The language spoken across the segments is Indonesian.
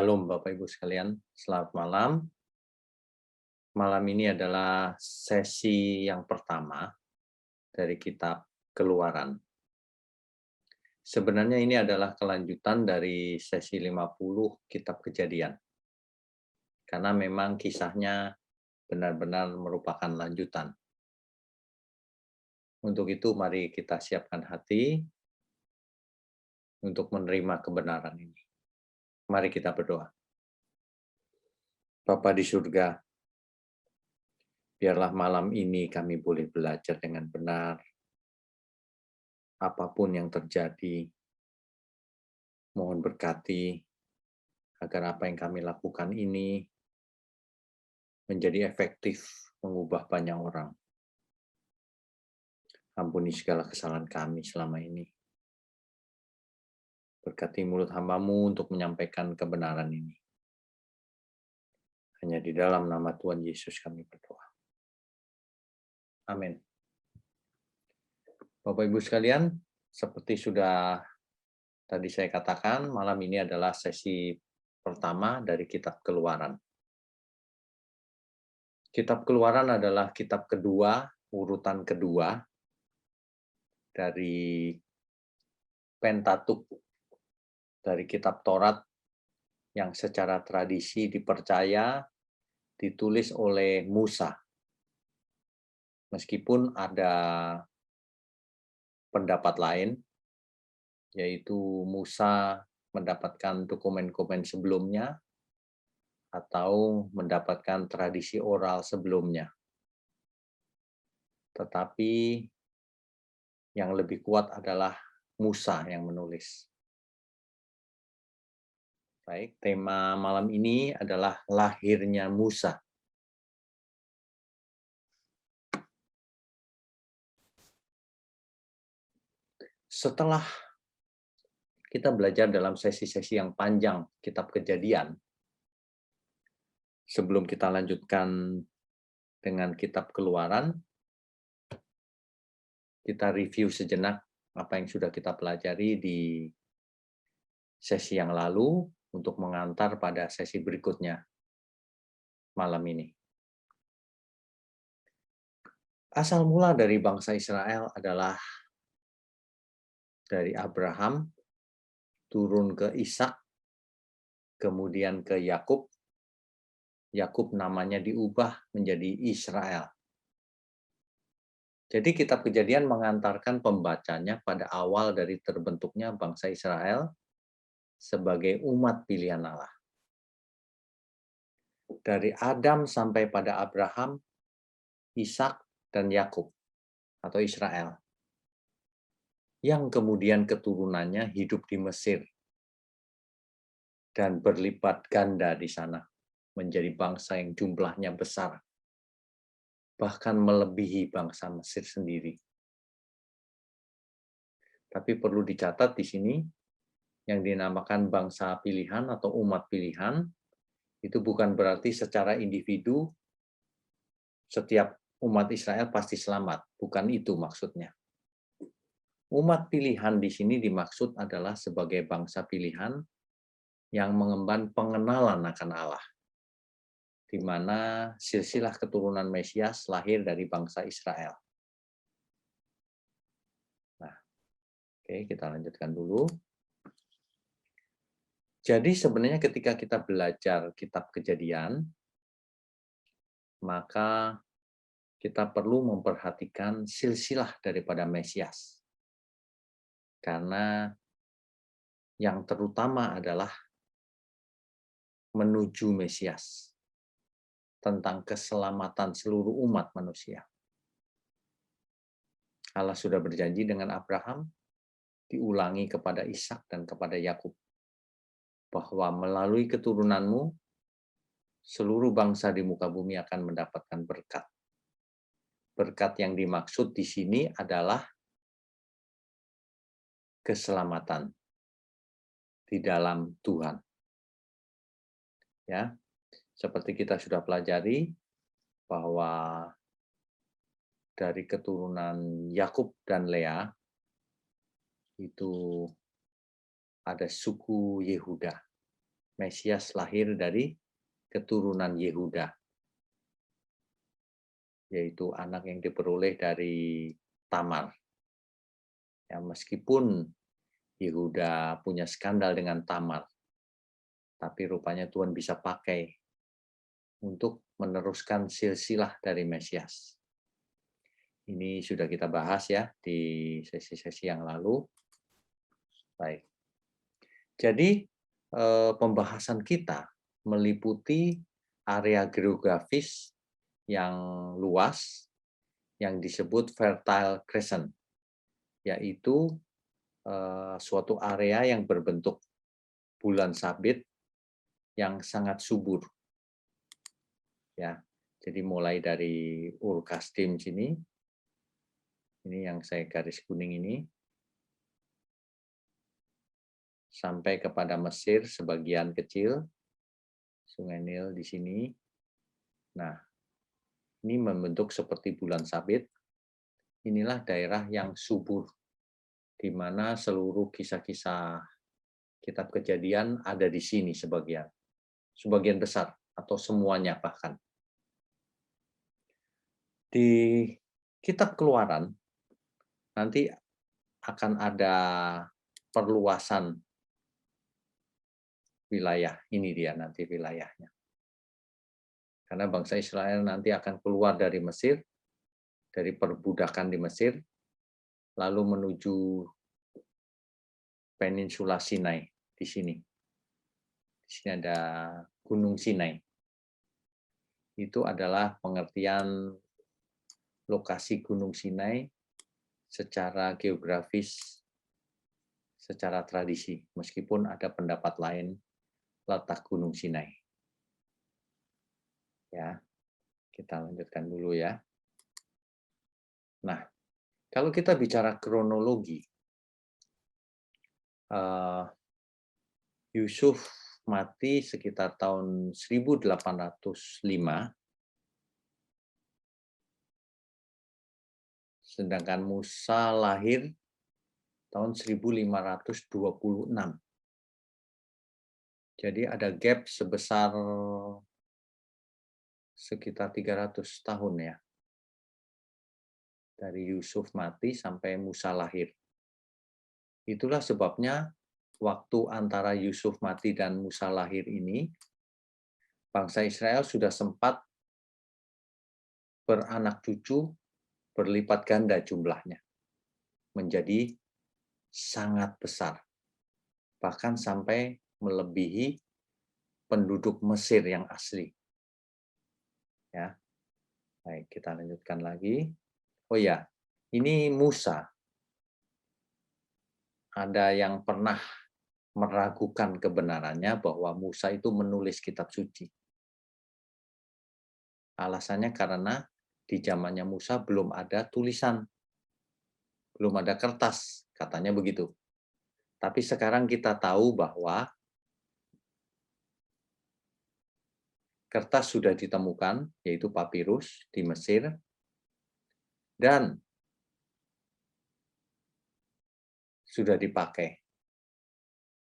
Shalom Bapak Ibu sekalian, selamat malam. Malam ini adalah sesi yang pertama dari kitab Keluaran. Sebenarnya ini adalah kelanjutan dari sesi 50 kitab Kejadian. Karena memang kisahnya benar-benar merupakan lanjutan. Untuk itu mari kita siapkan hati untuk menerima kebenaran ini. Mari kita berdoa. Bapa di surga, biarlah malam ini kami boleh belajar dengan benar. Apapun yang terjadi, mohon berkati agar apa yang kami lakukan ini menjadi efektif mengubah banyak orang. Ampuni segala kesalahan kami selama ini. Berkati mulut hamba-Mu untuk menyampaikan kebenaran ini. Hanya di dalam nama Tuhan Yesus kami berdoa. Amin. Bapak Ibu sekalian, seperti sudah tadi saya katakan, malam ini adalah sesi pertama dari kitab Keluaran. Kitab Keluaran adalah kitab kedua, urutan kedua dari Pentatuk, dari kitab Taurat yang secara tradisi dipercaya ditulis oleh Musa. Meskipun ada pendapat lain, yaitu Musa mendapatkan dokumen-dokumen sebelumnya atau mendapatkan tradisi oral sebelumnya. Tetapi yang lebih kuat adalah Musa yang menulis. Baik, tema malam ini adalah lahirnya Musa. Setelah kita belajar dalam sesi-sesi yang panjang kitab Kejadian, sebelum kita lanjutkan dengan kitab Keluaran, kita review sejenak apa yang sudah kita pelajari di sesi yang lalu untuk mengantar pada sesi berikutnya malam ini. Asal mula dari bangsa Israel adalah dari Abraham, turun ke Ishak, kemudian ke Yakub. Yakub namanya diubah menjadi Israel. Jadi kitab Kejadian mengantarkan pembacanya pada awal dari terbentuknya bangsa Israel sebagai umat pilihan Allah. Dari Adam sampai pada Abraham, Ishak, dan Yakub atau Israel. Yang kemudian keturunannya hidup di Mesir dan berlipat ganda di sana menjadi bangsa yang jumlahnya besar, bahkan melebihi bangsa Mesir sendiri. Tapi perlu dicatat di sini, yang dinamakan bangsa pilihan atau umat pilihan, itu bukan berarti secara individu setiap umat Israel pasti selamat. Bukan itu maksudnya. Umat pilihan di sini dimaksud adalah sebagai bangsa pilihan yang mengemban pengenalan akan Allah, di mana silsilah keturunan Mesias lahir dari bangsa Israel. Nah, oke, kita lanjutkan dulu. Jadi sebenarnya ketika kita belajar kitab Kejadian, maka kita perlu memperhatikan silsilah daripada Mesias. Karena yang terutama adalah menuju Mesias, tentang keselamatan seluruh umat manusia. Allah sudah berjanji dengan Abraham, diulangi kepada Ishak dan kepada Yakub, bahwa melalui keturunanmu, seluruh bangsa di muka bumi akan mendapatkan berkat. Berkat yang dimaksud di sini adalah keselamatan di dalam Tuhan. Ya, seperti kita sudah pelajari bahwa dari keturunan Yakub dan Lea itu ada suku Yehuda. Mesias lahir dari keturunan Yehuda, yaitu anak yang diperoleh dari Tamar. Ya, meskipun Yehuda punya skandal dengan Tamar, tapi rupanya Tuhan bisa pakai untuk meneruskan silsilah dari Mesias. Ini sudah kita bahas ya di sesi-sesi yang lalu. Baik. Jadi pembahasan kita meliputi area geografis yang luas yang disebut Fertile Crescent, yaitu suatu area yang berbentuk bulan sabit yang sangat subur. Ya, jadi mulai dari Ur Kasdim sini, ini yang saya garis kuning ini, sampai kepada Mesir sebagian kecil, Sungai Nil di sini. Nah, ini membentuk seperti bulan sabit. Inilah daerah yang subur, di mana seluruh kisah-kisah kitab Kejadian ada di sini sebagian besar atau semuanya bahkan. Di kitab Keluaran nanti akan ada perluasan wilayah. Ini dia nanti wilayahnya. Karena bangsa Israel nanti akan keluar dari Mesir, dari perbudakan di Mesir, lalu menuju peninsula Sinai di sini. Di sini ada Gunung Sinai. Itu adalah pengertian lokasi Gunung Sinai secara geografis, secara tradisi, meskipun ada pendapat lain letak Gunung Sinai. Ya, kita lanjutkan dulu ya. Nah, kalau kita bicara kronologi, Yusuf mati sekitar tahun 1805, sedangkan Musa lahir tahun 1526. Jadi ada gap sebesar sekitar 300 tahun ya. Dari Yusuf mati sampai Musa lahir. Itulah sebabnya waktu antara Yusuf mati dan Musa lahir ini, bangsa Israel sudah sempat beranak cucu berlipat ganda jumlahnya. Menjadi sangat besar. Bahkan sampai melebihi penduduk Mesir yang asli. Ya. Baik, kita lanjutkan lagi. Oh ya, ini Musa. Ada yang pernah meragukan kebenarannya bahwa Musa itu menulis kitab suci. Alasannya karena di zamannya Musa belum ada tulisan, belum ada kertas, katanya begitu. Tapi sekarang kita tahu bahwa kertas sudah ditemukan, yaitu papirus di Mesir, dan sudah dipakai.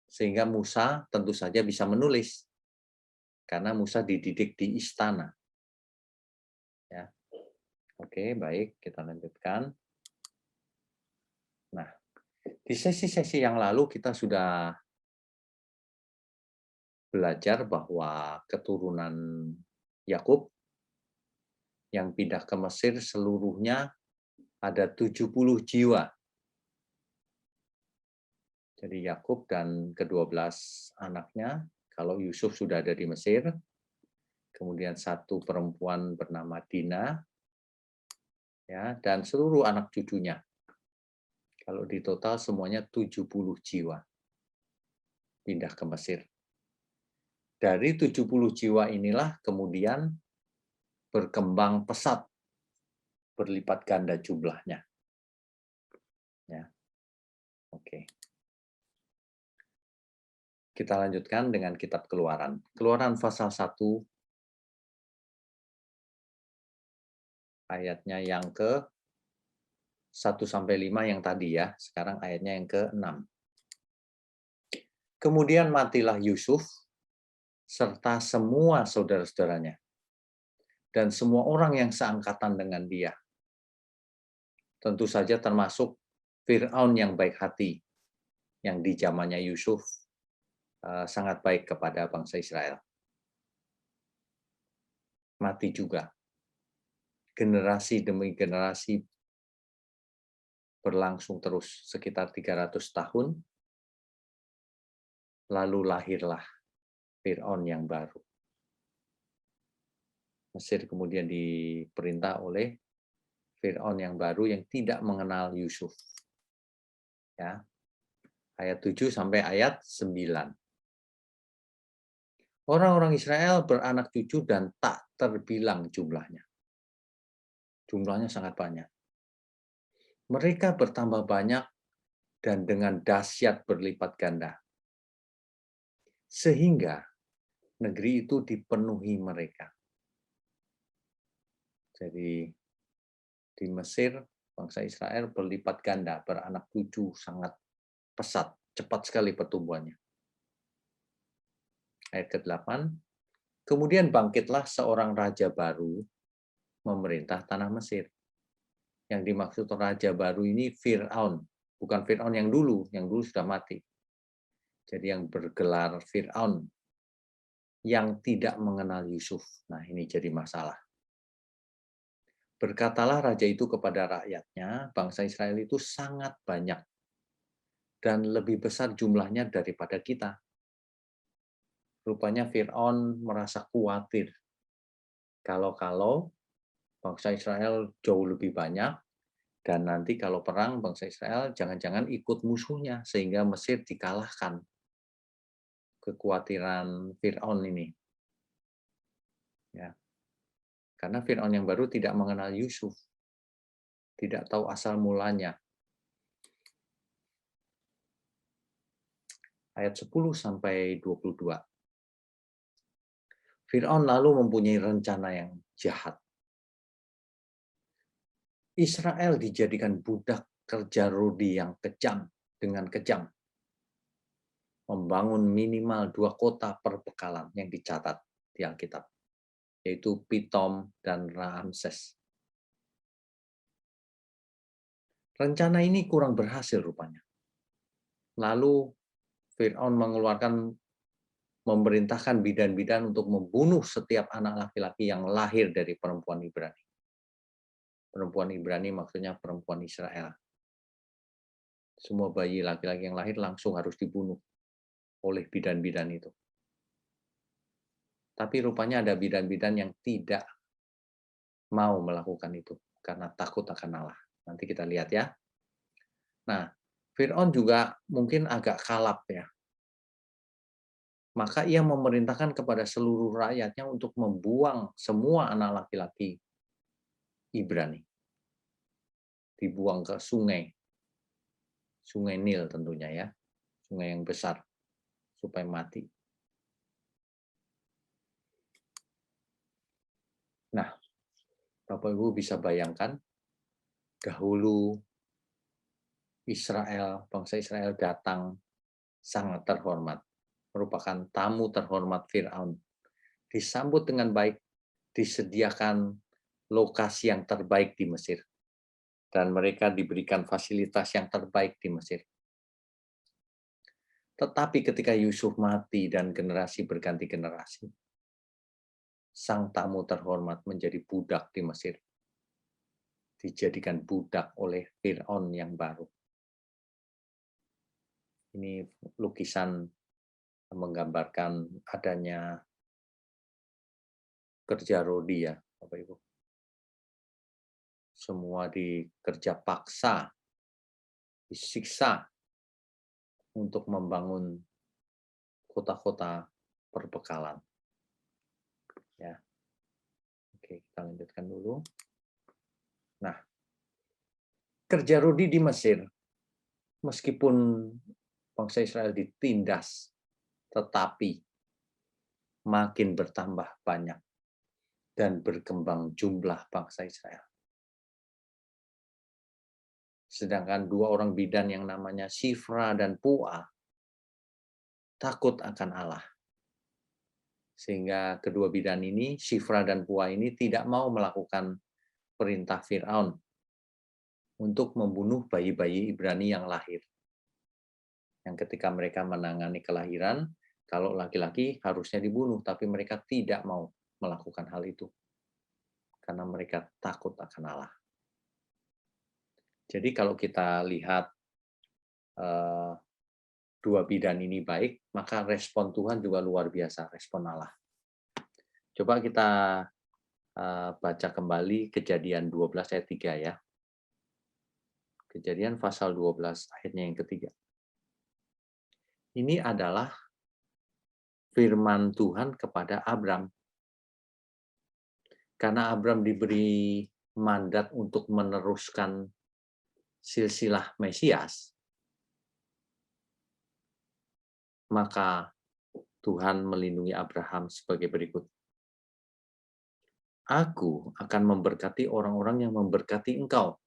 Sehingga Musa tentu saja bisa menulis, karena Musa dididik di istana. Ya. Oke, baik, kita lanjutkan. Nah, di sesi-sesi yang lalu kita sudah belajar bahwa keturunan Yakub yang pindah ke Mesir seluruhnya ada 70 jiwa. Jadi Yakub dan ke-12 anaknya, kalau Yusuf sudah ada di Mesir, kemudian satu perempuan bernama Dina, ya, dan seluruh anak cucunya. Kalau di total semuanya 70 jiwa pindah ke Mesir. Dari 70 jiwa inilah kemudian berkembang pesat, berlipat ganda jumlahnya. Ya. Oke. Kita lanjutkan dengan kitab Keluaran. Keluaran pasal 1 ayatnya yang ke 1 sampai 5 yang tadi ya, sekarang ayatnya yang ke-6. Kemudian matilah Yusuf serta semua saudara-saudaranya, dan semua orang yang seangkatan dengan dia. Tentu saja termasuk Fir'aun yang baik hati, yang di zamannya Yusuf sangat baik kepada bangsa Israel. Mati juga. Generasi demi generasi berlangsung terus sekitar 300 tahun, lalu lahirlah Fir'aun yang baru. Mesir kemudian diperintah oleh Fir'aun yang baru yang tidak mengenal Yusuf. Ya. Ayat 7 sampai ayat 9. Orang-orang Israel beranak cucu dan tak terbilang jumlahnya. Jumlahnya sangat banyak. Mereka bertambah banyak dan dengan dahsyat berlipat ganda. Sehingga negeri itu dipenuhi mereka. Jadi di Mesir, bangsa Israel berlipat ganda, beranak cucu sangat pesat, cepat sekali pertumbuhannya. Ayat ke-8, kemudian bangkitlah seorang raja baru memerintah tanah Mesir. Yang dimaksud raja baru ini Fir'aun, bukan Fir'aun yang dulu sudah mati. Jadi yang bergelar Fir'aun, yang tidak mengenal Yusuf. Nah, ini jadi masalah. Berkatalah raja itu kepada rakyatnya, bangsa Israel itu sangat banyak dan lebih besar jumlahnya daripada kita. Rupanya Fir'aun merasa khawatir kalau bangsa Israel jauh lebih banyak, dan nanti kalau perang bangsa Israel jangan-jangan ikut musuhnya sehingga Mesir dikalahkan. Kekhawatiran Fir'aun ini. Ya. Karena Fir'aun yang baru tidak mengenal Yusuf. Tidak tahu asal mulanya. Ayat 10 sampai 22. Fir'aun lalu mempunyai rencana yang jahat. Israel dijadikan budak kerja rodi yang kejam dengan kejam. Membangun minimal 2 kota perbekalan yang dicatat di Alkitab, yaitu Pitom dan Ramses. Rencana ini kurang berhasil rupanya. Lalu Fir'aun memerintahkan bidan-bidan untuk membunuh setiap anak laki-laki yang lahir dari perempuan Ibrani. Perempuan Ibrani maksudnya perempuan Israel. Semua bayi laki-laki yang lahir langsung harus dibunuh oleh bidan-bidan itu. Tapi rupanya ada bidan-bidan yang tidak mau melakukan itu karena takut akan Allah. Nanti kita lihat ya. Nah, Fir'aun juga mungkin agak kalap ya. Maka ia memerintahkan kepada seluruh rakyatnya untuk membuang semua anak laki-laki Ibrani. Dibuang ke sungai. Sungai Nil tentunya ya. Sungai yang besar. Supaya mati. Nah, Bapak Ibu bisa bayangkan, dahulu bangsa Israel datang sangat terhormat. Merupakan tamu terhormat Fir'aun. Disambut dengan baik, disediakan lokasi yang terbaik di Mesir. Dan mereka diberikan fasilitas yang terbaik di Mesir. Tetapi ketika Yusuf mati dan generasi berganti generasi, sang tamu terhormat menjadi budak di Mesir. Dijadikan budak oleh Fir'aun yang baru. Ini lukisan menggambarkan adanya kerja rodi ya, Bapak Ibu. Semua dikerja paksa, disiksa untuk membangun kota-kota perbekalan. Ya. Oke, kita lanjutkan dulu. Nah, kerja rodi di Mesir, meskipun bangsa Israel ditindas, tetapi makin bertambah banyak dan berkembang jumlah bangsa Israel. Sedangkan 2 orang bidan yang namanya Shifra dan Puah takut akan Allah. Sehingga kedua bidan ini, Shifra dan Pua ini tidak mau melakukan perintah Fir'aun untuk membunuh bayi-bayi Ibrani yang lahir. Yang ketika mereka menangani kelahiran, kalau laki-laki harusnya dibunuh, tapi mereka tidak mau melakukan hal itu. Karena mereka takut akan Allah. Jadi kalau kita lihat dua bidan ini baik, maka respon Tuhan juga luar biasa, respon Allah. Coba kita baca kembali Kejadian 12 ayat 3 ya. Kejadian pasal 12 ayatnya yang ketiga. Ini adalah firman Tuhan kepada Abram. Karena Abram diberi mandat untuk meneruskan silsilah Mesias, maka Tuhan melindungi Abraham sebagai berikut. Aku akan memberkati orang-orang yang memberkati engkau,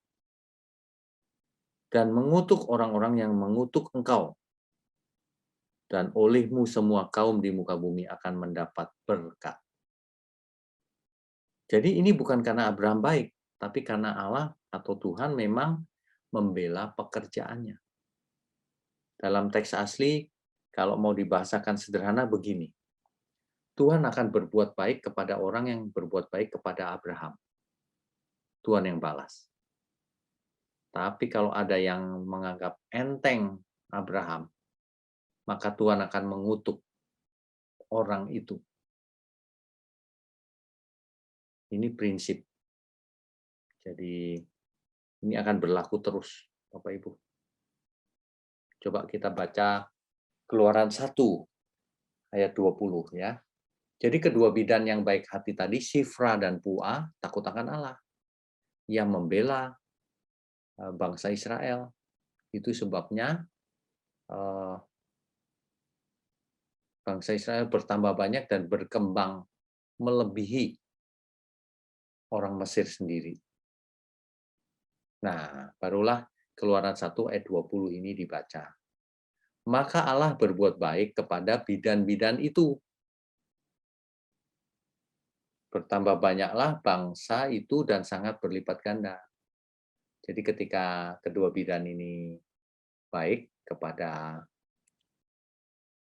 dan mengutuk orang-orang yang mengutuk engkau. Dan olehmu semua kaum di muka bumi akan mendapat berkat. Jadi ini bukan karena Abraham baik, tapi karena Allah atau Tuhan memang membela pekerjaannya. Dalam teks asli, kalau mau dibahasakan sederhana begini. Tuhan akan berbuat baik kepada orang yang berbuat baik kepada Abraham. Tuhan yang balas. Tapi kalau ada yang menganggap enteng Abraham, maka Tuhan akan mengutuk orang itu. Ini prinsip. Jadi ini akan berlaku terus, Bapak Ibu. Coba kita baca Keluaran 1 ayat 20 ya. Jadi kedua bidan yang baik hati tadi, Shifra dan Pua, takut akan Allah. Yang membela bangsa Israel. Itu sebabnya bangsa Israel bertambah banyak dan berkembang melebihi orang Mesir sendiri. Nah, barulah Keluaran 1 ayat 20 ini dibaca. Maka Allah berbuat baik kepada bidan-bidan itu. Bertambah banyaklah bangsa itu dan sangat berlipat ganda. Jadi ketika kedua bidan ini baik kepada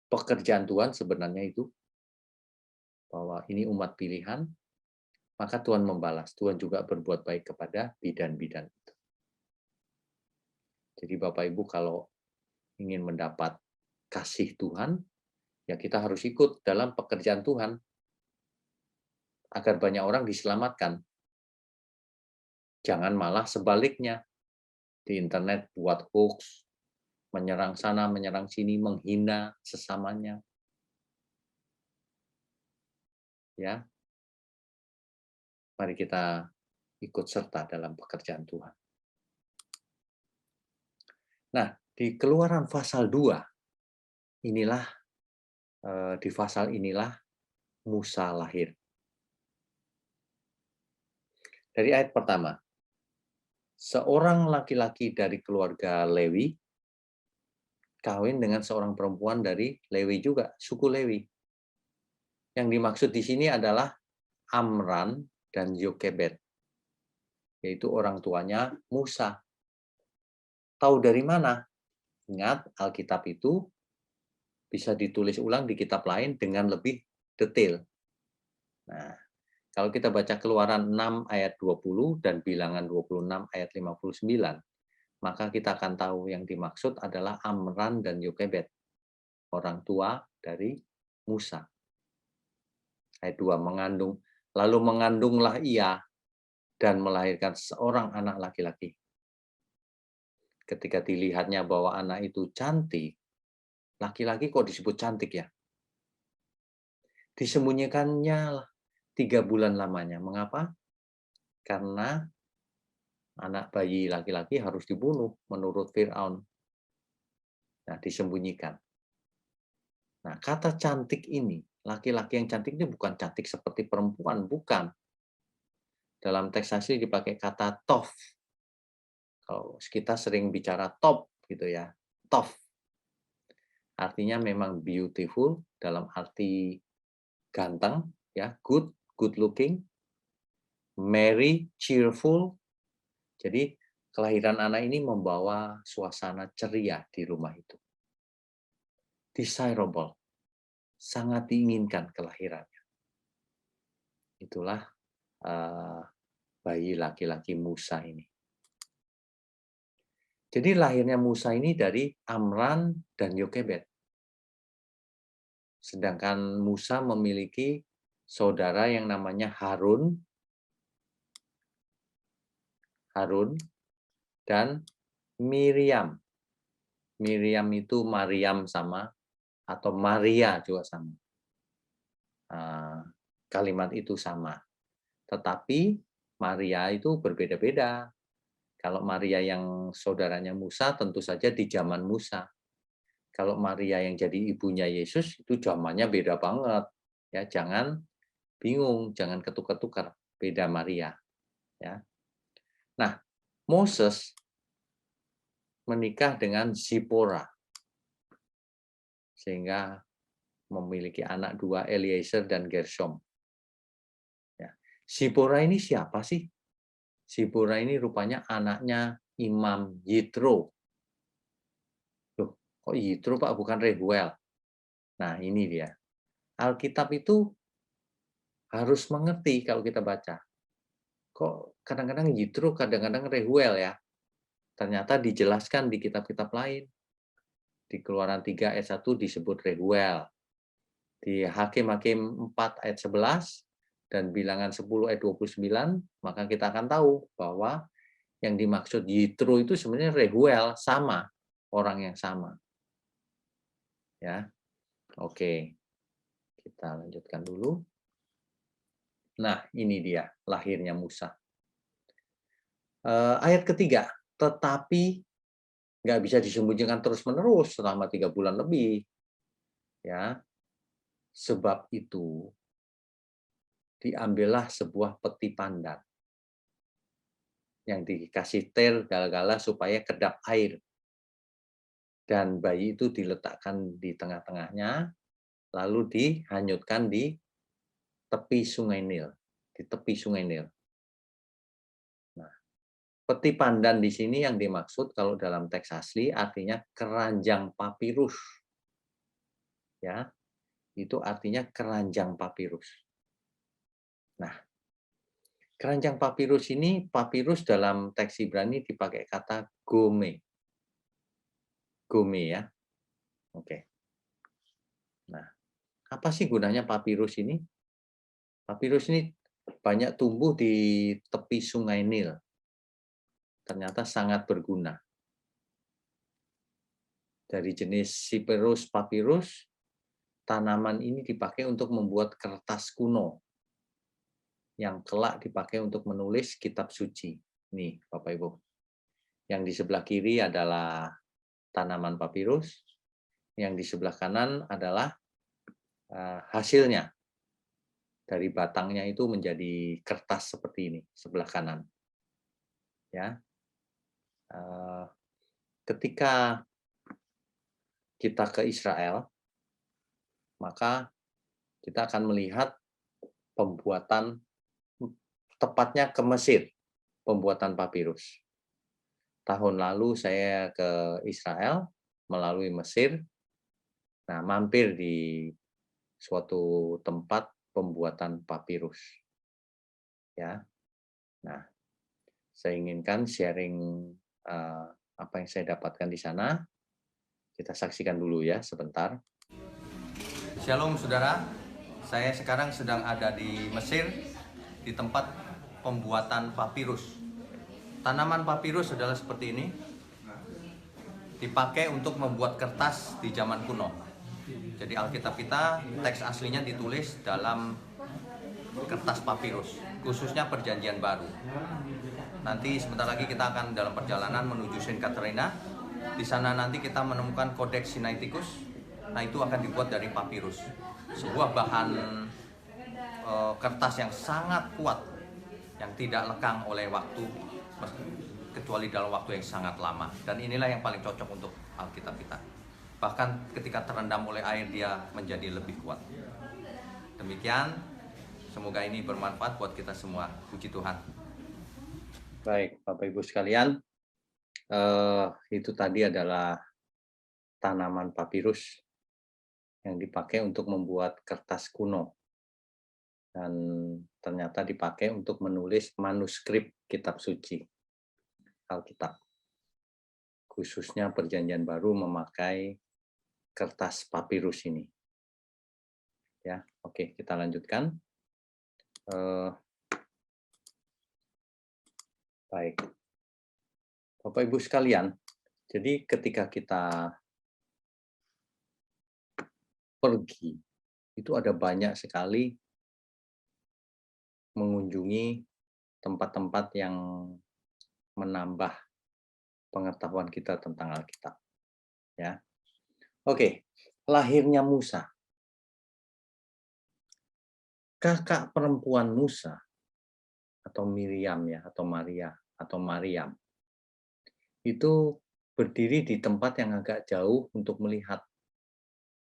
pekerjaan Tuhan sebenarnya itu, bahwa ini umat pilihan, maka Tuhan membalas. Tuhan juga berbuat baik kepada bidan-bidan itu. Jadi Bapak Ibu kalau ingin mendapat kasih Tuhan, ya kita harus ikut dalam pekerjaan Tuhan agar banyak orang diselamatkan. Jangan malah sebaliknya di internet buat hoax, menyerang sana, menyerang sini, menghina sesamanya. Ya. Mari kita ikut serta dalam pekerjaan Tuhan. Nah, di Keluaran pasal 2 inilah di pasal inilah Musa lahir. Dari ayat pertama, seorang laki-laki dari keluarga Lewi kawin dengan seorang perempuan dari Lewi juga, suku Lewi. Yang dimaksud di sini adalah Amran dan Yokebed, yaitu orang tuanya Musa. Tahu dari mana? Ingat, Alkitab itu bisa ditulis ulang di kitab lain dengan lebih detail. Nah, kalau kita baca Keluaran 6 ayat 20 dan Bilangan 26 ayat 59, maka kita akan tahu yang dimaksud adalah Amran dan Yokebed, orang tua dari Musa. Ayat 2, lalu mengandunglah ia dan melahirkan seorang anak laki-laki. Ketika dilihatnya bahwa anak itu cantik, laki-laki kok disebut cantik ya? Disembunyikannya 3 bulan lamanya. Mengapa? Karena anak bayi laki-laki harus dibunuh menurut Fir'aun. Nah, disembunyikan. Nah, kata cantik ini, laki-laki yang cantik ini bukan cantik seperti perempuan, bukan. Dalam teks asli dipakai kata tof. Kalau kita sering bicara top gitu ya, tof. Artinya memang beautiful dalam arti ganteng, ya, good looking, merry, cheerful. Jadi kelahiran anak ini membawa suasana ceria di rumah itu. Desirable, sangat diinginkan kelahirannya. Itulah bayi laki-laki Musa ini. Jadi lahirnya Musa ini dari Amran dan Yokebed. Sedangkan Musa memiliki saudara yang namanya Harun dan Miriam. Miriam itu Maryam sama, atau Maria juga sama. Kalimat itu sama. Tetapi Maria itu berbeda-beda. Kalau Maria yang saudaranya Musa tentu saja di zaman Musa. Kalau Maria yang jadi ibunya Yesus itu zamannya beda banget. Ya, jangan bingung, jangan ketukar-tukar, beda Maria. Ya. Nah, Moses menikah dengan Zipora, sehingga memiliki anak dua, Eliezer dan Gershom. Ya. Zipora ini siapa sih? Zipora ini rupanya anaknya Imam Yitro. Loh, kok Yitro Pak, bukan Rehuel? Nah, ini dia. Alkitab itu harus mengerti kalau kita baca. Kok kadang-kadang Yitro, kadang-kadang Rehuel ya. Ternyata dijelaskan di kitab-kitab lain. Di Keluaran 3 ayat 1 disebut Rehuel. Di Hakim-Hakim 4 ayat 11 dan Bilangan 10 ayat 29, maka kita akan tahu bahwa yang dimaksud Yitro itu sebenarnya Rehuel, sama, orang yang sama. Ya. Oke. Kita lanjutkan dulu. Nah, ini dia lahirnya Musa. Ayat ketiga, tetapi nggak bisa disembunyikan terus-menerus selama 3 bulan lebih. Ya. Sebab itu diambillah sebuah peti pandan yang dikasih tel gala-gala supaya kedap air. Dan bayi itu diletakkan di tengah-tengahnya, lalu dihanyutkan di tepi Sungai Nil, di tepi Sungai Nil. Nah, peti pandan di sini yang dimaksud kalau dalam teks asli artinya keranjang papirus. Ya, itu artinya keranjang papirus. Nah, keranjang papirus ini, papirus dalam teks Ibrani dipakai kata gome. Gome ya. Oke. Nah, apa sih gunanya papirus ini? Papirus ini banyak tumbuh di tepi Sungai Nil. Ternyata sangat berguna. Dari jenis Cyperus papyrus, tanaman ini dipakai untuk membuat kertas kuno yang kelak dipakai untuk menulis kitab suci. Nih, Bapak Ibu. Yang di sebelah kiri adalah tanaman papirus, yang di sebelah kanan adalah hasilnya. Dari batangnya itu menjadi kertas seperti ini, sebelah kanan. Ya. Ketika kita ke Israel, maka kita akan melihat pembuatan, tepatnya ke Mesir, pembuatan papirus. Tahun lalu saya ke Israel melalui Mesir, nah mampir di suatu tempat pembuatan papirus. Ya, nah saya inginkan sharing apa yang saya dapatkan di sana. Kita saksikan dulu ya sebentar. Shalom saudara, saya sekarang sedang ada di Mesir, di tempat pembuatan papirus. Tanaman papirus adalah seperti ini, dipakai untuk membuat kertas di zaman kuno. Jadi Alkitab kita, teks aslinya ditulis dalam kertas papirus, khususnya Perjanjian Baru. Nanti sebentar lagi kita akan dalam perjalanan menuju Saint Katrina. Di sana nanti kita menemukan Codex Sinaiticus. Nah, itu akan dibuat dari papirus, sebuah bahan kertas yang sangat kuat, yang tidak lekang oleh waktu, kecuali dalam waktu yang sangat lama. Dan inilah yang paling cocok untuk Alkitab kita. Bahkan ketika terendam oleh air, dia menjadi lebih kuat. Demikian, semoga ini bermanfaat buat kita semua. Puji Tuhan. Baik, Bapak Ibu sekalian, itu tadi adalah tanaman papirus yang dipakai untuk membuat kertas kuno dan ternyata dipakai untuk menulis manuskrip kitab suci, Alkitab. Khususnya Perjanjian Baru memakai kertas papirus ini. Ya, oke, kita lanjutkan. Baik, Bapak Ibu sekalian, jadi ketika kita pergi, itu ada banyak sekali mengunjungi tempat-tempat yang menambah pengetahuan kita tentang Alkitab. Ya, oke, lahirnya Musa, kakak perempuan Musa atau Miriam ya, atau Maria atau Mariam, itu berdiri di tempat yang agak jauh untuk melihat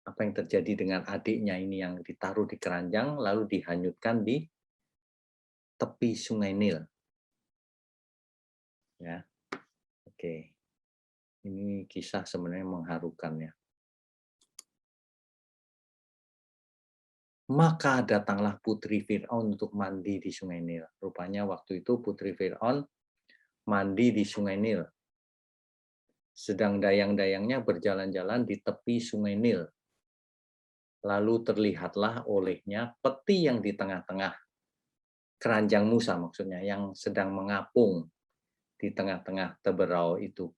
apa yang terjadi dengan adiknya ini yang ditaruh di keranjang lalu dihanyutkan di tepi Sungai Nil. Ya, oke. Ini kisah sebenarnya mengharukan ya. Maka datanglah putri Fir'aun untuk mandi di Sungai Nil. Rupanya waktu itu putri Fir'aun mandi di Sungai Nil. Sedang dayang-dayangnya berjalan-jalan di tepi Sungai Nil. Lalu terlihatlah olehnya peti yang di tengah-tengah keranjang Musa maksudnya, yang sedang mengapung di tengah-tengah teberau itu.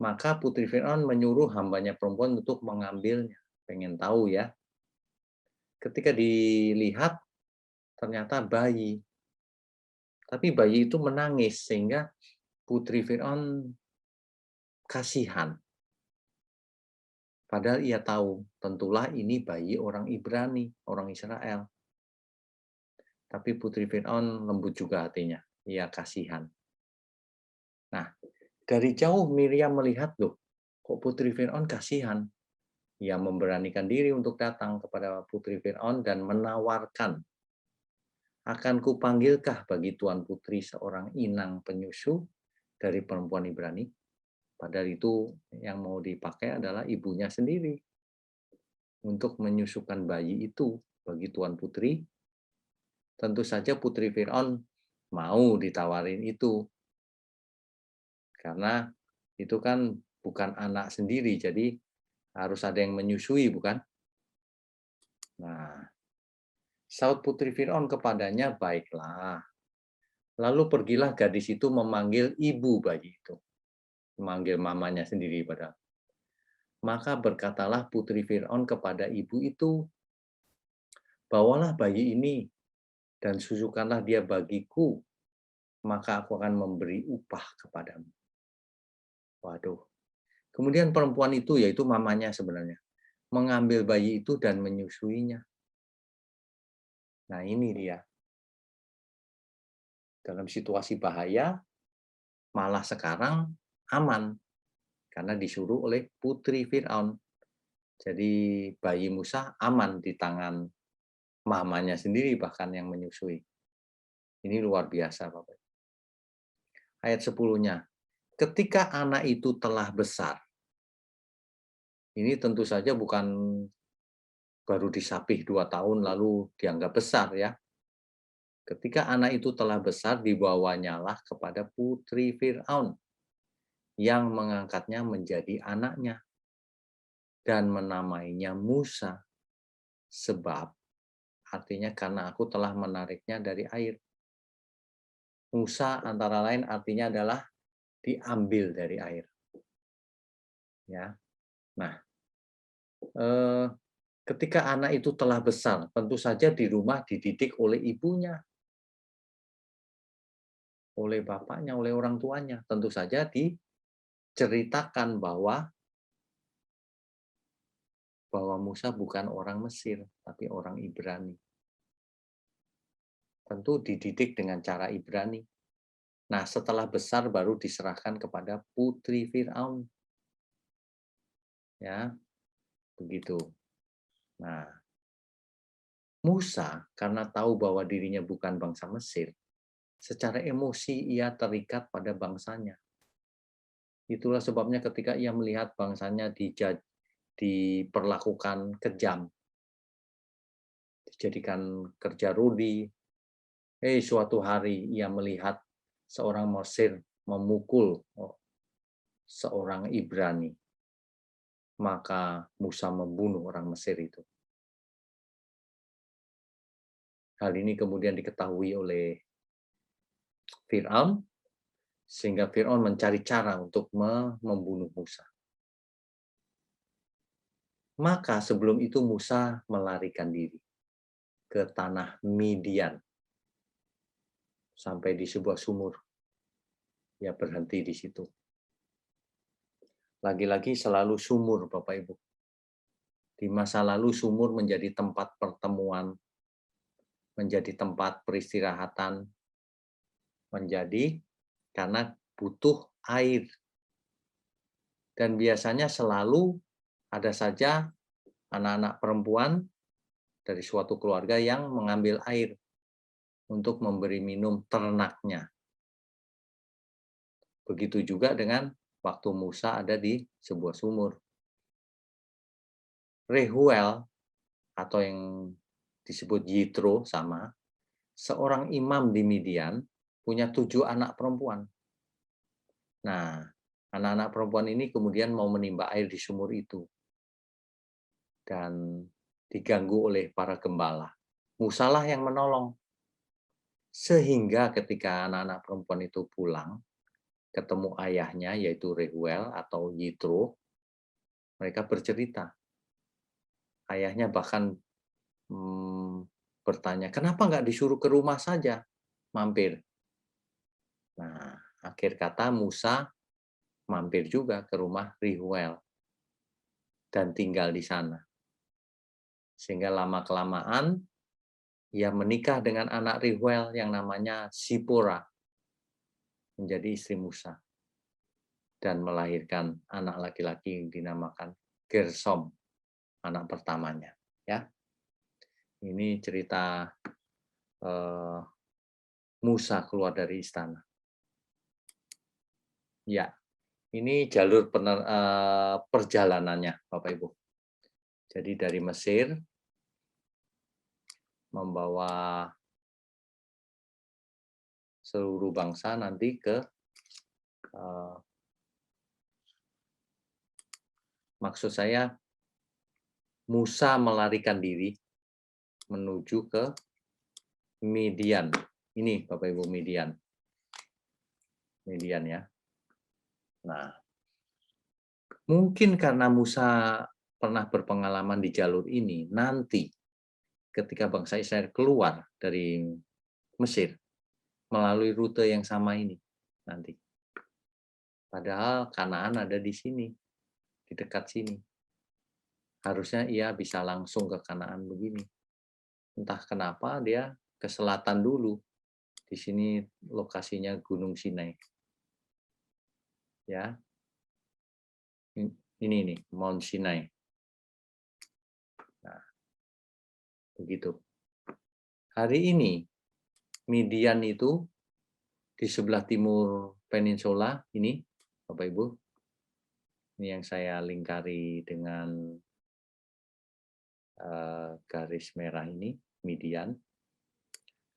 Maka putri Fir'aun menyuruh hambanya perempuan untuk mengambilnya. Pengen tahu ya. Ketika dilihat, ternyata bayi. Tapi bayi itu menangis, sehingga putri Fir'aun kasihan. Padahal ia tahu, tentulah ini bayi orang Ibrani, orang Israel. Tapi putri Fir'aun lembut juga hatinya, ia kasihan. Nah, dari jauh Miriam melihat, loh, kok putri Fir'aun kasihan? Ia memberanikan diri untuk datang kepada putri Fir'aun dan menawarkan, akan kupanggilkah bagi tuan putri seorang inang penyusu dari perempuan Ibrani? Padahal itu yang mau dipakai adalah ibunya sendiri untuk menyusukan bayi itu bagi tuan putri. Tentu saja putri Fir'aun mau ditawarin itu, karena itu kan bukan anak sendiri, jadi harus ada yang menyusui, bukan? Nah, saut putri Fir'aun kepadanya, baiklah. Lalu pergilah gadis itu memanggil ibu bayi itu. Memanggil mamanya sendiri padahal. Maka berkatalah putri Fir'aun kepada ibu itu, bawalah bayi ini dan susukanlah dia bagiku, maka aku akan memberi upah kepadamu. Waduh. Kemudian perempuan itu, yaitu mamanya sebenarnya, mengambil bayi itu dan menyusuinya. Nah ini dia. Dalam situasi bahaya, malah sekarang aman. Karena disuruh oleh putri Fir'aun. Jadi bayi Musa aman di tangan mamanya sendiri bahkan yang menyusui. Ini luar biasa, Bapak. Ayat 10-nya. Ketika anak itu telah besar. Ini tentu saja bukan baru disapih 2 tahun lalu dianggap besar ya. Ketika anak itu telah besar, dibawanyalah kepada putri Fir'aun yang mengangkatnya menjadi anaknya dan menamainya Musa, sebab artinya karena aku telah menariknya dari air. Musa antara lain artinya adalah diambil dari air. Ya. Nah, ketika anak itu telah besar, tentu saja di rumah dididik oleh ibunya, oleh bapaknya, oleh orang tuanya. Tentu saja diceritakan bahwa Musa bukan orang Mesir, tapi orang Ibrani. Tentu dididik dengan cara Ibrani. Nah, setelah besar baru diserahkan kepada putri Fir'aun. Ya, begitu. Nah, Musa karena tahu bahwa dirinya bukan bangsa Mesir, secara emosi ia terikat pada bangsanya. Itulah sebabnya ketika ia melihat bangsanya diperlakukan kejam, dijadikan kerja rudi, suatu hari ia melihat seorang Mesir memukul seorang Ibrani, maka Musa membunuh orang Mesir itu. Hal ini kemudian diketahui oleh Fir'aun, sehingga Fir'aun mencari cara untuk membunuh Musa. Maka sebelum itu Musa melarikan diri ke tanah Midian. Sampai di sebuah sumur. Ia berhenti di situ. Lagi-lagi selalu sumur, Bapak Ibu. Di masa lalu sumur menjadi tempat pertemuan, menjadi tempat peristirahatan, menjadi karena butuh air. Dan biasanya selalu ada saja anak-anak perempuan dari suatu keluarga yang mengambil air untuk memberi minum ternaknya. Begitu juga dengan waktu Musa ada di sebuah sumur. Rehuel atau yang disebut Yitro sama, seorang imam di Midian punya 7 anak perempuan. Nah, anak-anak perempuan ini kemudian mau menimba air di sumur itu. Dan diganggu oleh para gembala. Musalah yang menolong. Sehingga ketika anak-anak perempuan itu pulang, ketemu ayahnya yaitu Rehuel atau Yitro, mereka bercerita. Ayahnya bahkan bertanya, kenapa nggak disuruh ke rumah saja, mampir. Nah, akhir kata Musa mampir juga ke rumah Rehuel dan tinggal di sana. Sehingga lama-kelamaan ia menikah dengan anak Rehuel yang namanya Sipora, menjadi istri Musa, dan melahirkan anak laki-laki yang dinamakan Gersom, anak pertamanya. Ya, ini cerita Musa keluar dari istana. Ya, ini jalur perjalanannya, Bapak Ibu. Jadi dari Mesir membawa seluruh bangsa nanti ke maksud saya Musa melarikan diri menuju ke Midian. Ini Bapak Ibu Midian. Midian ya. Nah, mungkin karena Musa pernah berpengalaman di jalur ini, nanti ketika bangsa Israel keluar dari Mesir melalui rute yang sama ini nanti. Padahal Kanaan ada di sini, di dekat sini. Harusnya ia bisa langsung ke Kanaan begini. Entah kenapa dia ke selatan dulu. Di sini lokasinya Gunung Sinai. Ya. Ini nih, Mount Sinai. Nah, begitu. Hari ini Midian itu di sebelah timur peninsula ini, Bapak Ibu. Ini yang saya lingkari dengan garis merah ini, Midian.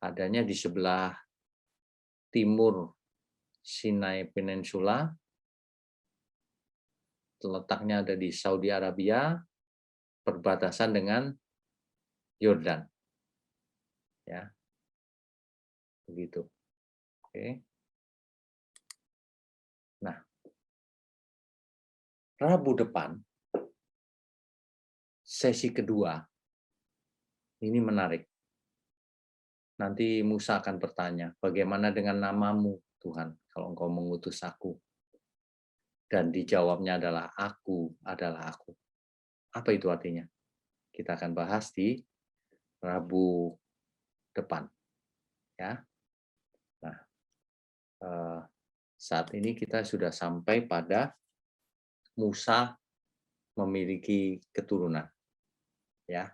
Adanya di sebelah timur Sinai Peninsula, letaknya ada di Saudi Arabia, perbatasan dengan Yordan. Ya. Begitu. Oke. Nah, Rabu depan sesi kedua ini menarik. Nanti Musa akan bertanya, bagaimana dengan namamu Tuhan kalau engkau mengutus aku? Dan dijawabnya adalah aku adalah aku. Apa itu artinya? Kita akan bahas di Rabu depan. Ya. Nah, saat ini kita sudah sampai pada Musa memiliki keturunan. Ya.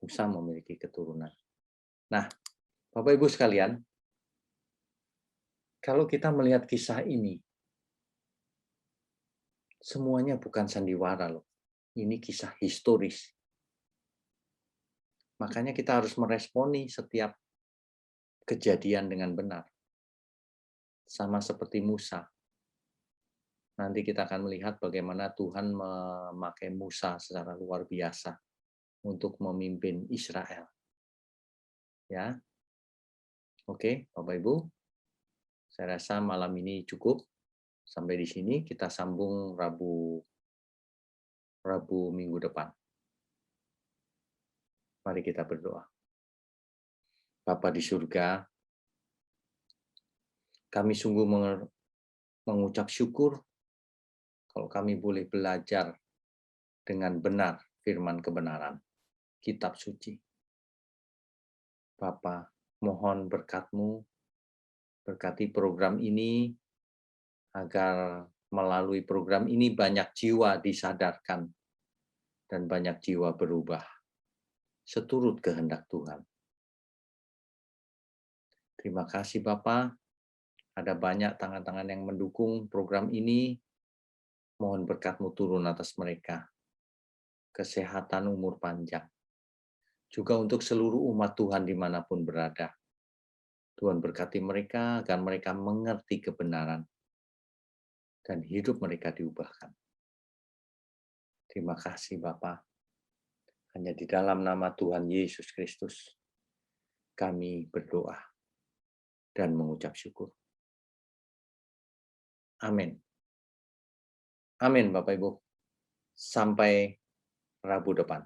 Musa memiliki keturunan. Nah, Bapak Ibu sekalian, kalau kita melihat kisah ini, semuanya bukan sandiwara loh. Ini kisah historis. Makanya kita harus meresponi setiap kejadian dengan benar. Sama seperti Musa. Nanti kita akan melihat bagaimana Tuhan memakai Musa secara luar biasa untuk memimpin Israel. Ya. Oke, Bapak Ibu. Saya rasa malam ini cukup. Sampai di sini kita sambung Rabu minggu depan. Mari kita berdoa. Bapa di surga, kami sungguh mengucap syukur kalau kami boleh belajar dengan benar firman kebenaran, kitab suci. Bapa, mohon berkat-Mu, berkati program ini, agar melalui program ini banyak jiwa disadarkan dan banyak jiwa berubah seturut kehendak Tuhan. Terima kasih Bapak, ada banyak tangan-tangan yang mendukung program ini. Mohon berkat-Mu turun atas mereka. Kesehatan, umur panjang. Juga untuk seluruh umat Tuhan dimanapun berada. Tuhan berkati mereka agar mereka mengerti kebenaran. Dan hidup mereka diubahkan. Terima kasih Bapak. Hanya di dalam nama Tuhan Yesus Kristus kami berdoa dan mengucap syukur. Amin. Amin Bapak Ibu. Sampai Rabu depan.